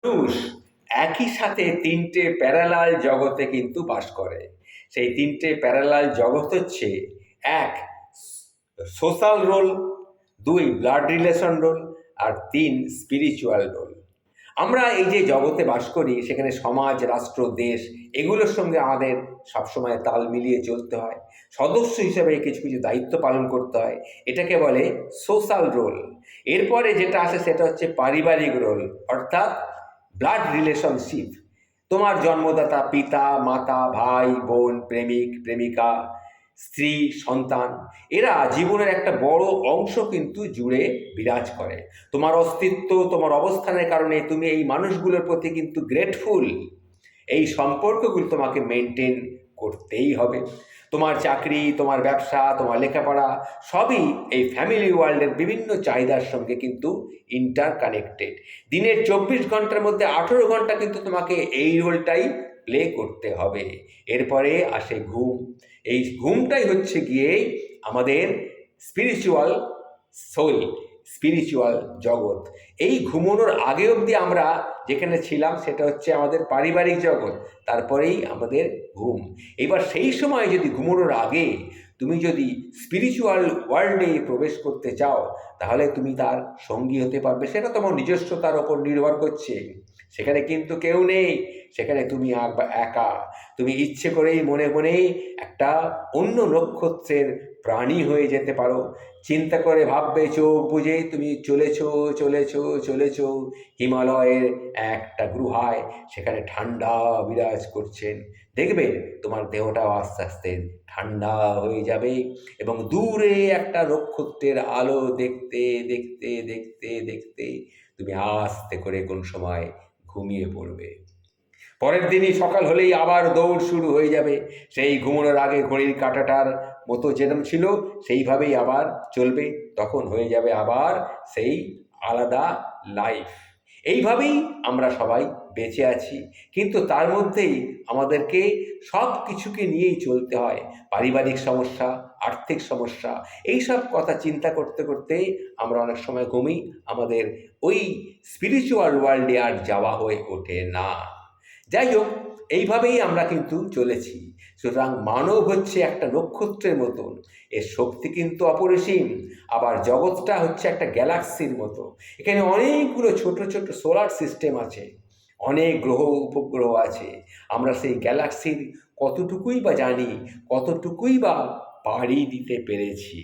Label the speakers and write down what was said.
Speaker 1: মানুষ একই সাথে তিনটে প্যারালাল জগতে কিন্তু বাস করে। সেই তিনটে প্যারালাল জগৎ হচ্ছে: এক, সোশ্যাল রোল; দুই, ব্লাড রিলেশন রোল; আর তিন, স্পিরিচুয়াল রোল। আমরা এই যে জগতে বাস করি, সেখানে সমাজ, রাষ্ট্র, দেশ এগুলোর সঙ্গে আমাদের সবসময় তাল মিলিয়ে চলতে হয়। সদস্য হিসেবে কিছু কিছু দায়িত্ব পালন করতে হয়, এটাকে বলে সোশ্যাল রোল। এরপরে যেটা আসে সেটা হচ্ছে পারিবারিক রোল, অর্থাৎ ব্লাড রিলেশনশিপ। তোমার জন্মদাতা পিতা, মাতা, ভাই, বোন, প্রেমিক, প্রেমিকা, স্ত্রী, সন্তান, এরা জীবনের একটা বড় অংশ কিন্তু জুড়ে বিরাজ করে। তোমার অস্তিত্ব, তোমার অবস্থানের কারণে তুমি এই মানুষগুলোর প্রতি কিন্তু গ্রেটফুল। এই সম্পর্কগুলো তোমাকে মেনটেন করতেই হবে। তোমার চাকরি, তোমার ব্যবসা, তোমার লেখাপড়া সবই এই ফ্যামিলি ওয়ার্ল্ডের বিভিন্ন চাহিদার সঙ্গে কিন্তু ইন্টার কানেক্টেড। দিনের 24 ঘন্টার মধ্যে 18 ঘন্টা কিন্তু তোমাকে এই রোলটাই প্লে করতে হবে। এরপরে আসে ঘুম। এই ঘুমটাই হচ্ছে গিয়ে আমাদের স্পিরিচুয়াল সোল, স্পিরিচুয়াল জগৎ। এই ঘুমানোর আগে অবধি আমরা যেখানে ছিলাম সেটা হচ্ছে আমাদের পারিবারিক জগৎ, তারপরেই আমাদের ঘুম। এবার সেই সময় যদি ঘুমানোর আগে তুমি যদি স্পিরিচুয়াল ওয়ার্ল্ডে প্রবেশ করতে চাও, তাহলে তুমি তার সঙ্গী হতে পারবে। সেটা তোমার নিজস্বতার ওপর নির্ভর করছে। সেখানে কিন্তু কেউ নেই, সেখানে তুমি একা। তুমি ইচ্ছে করেই মনে মনেই একটা অন্য নক্ষত্রের প্রাণী হয়ে যেতে পারো। চিন্তা করে ভাববে, চোখ বুঝে তুমি চলেছ হিমালয়ের একটা গুহায়, সেখানে ঠান্ডা বিরাজ করছেন। দেখবে তোমার দেহটাও আস্তে আস্তে ঠান্ডা হয়ে যাবে এবং দূরে একটা নক্ষত্রের আলো দেখতে দেখতে দেখতে দেখতে তুমি আস্তে করে কোন সময় ঘুমিয়ে পড়বে। পরের দিনই সকাল হলেই আবার দৌড় শুরু হয়ে যাবে। সেই ঘুমানোর আগে ঘড়ির কাঁটাটার মতো যেরকম ছিল সেইভাবেই আবার চলবে। তখন হয়ে যাবে আবার সেই আলাদা লাইফ। এইভাবেই আমরা সবাই বেঁচে আছি, কিন্তু তার মধ্যেই আমাদেরকে সব কিছুকে নিয়েই চলতে হয়। পারিবারিক সমস্যা, আর্থিক সমস্যা, এই সব কথা চিন্তা করতে করতে আমরা অনেক সময় ঘুমি। আমাদের ওই স্পিরিচুয়াল ওয়ার্ল্ডে আর যাওয়া হয়ে ওঠে না। যাই হোক, এইভাবেই আমরা কিন্তু চলেছি। সুতরাং মানব হচ্ছে একটা নক্ষত্রের মতন, এর শক্তি কিন্তু অপরিসীম। আবার জগৎটা হচ্ছে একটা গ্যালাক্সির মতো। এখানে অনেকগুলো ছোট ছোট সোলার সিস্টেম আছে, অনেক গ্রহ উপগ্রহ আছে। আমরা সেই গ্যালাক্সির কতটুকুই বা জানি, কতটুকুই বা পাড়ি দিতে পেরেছি।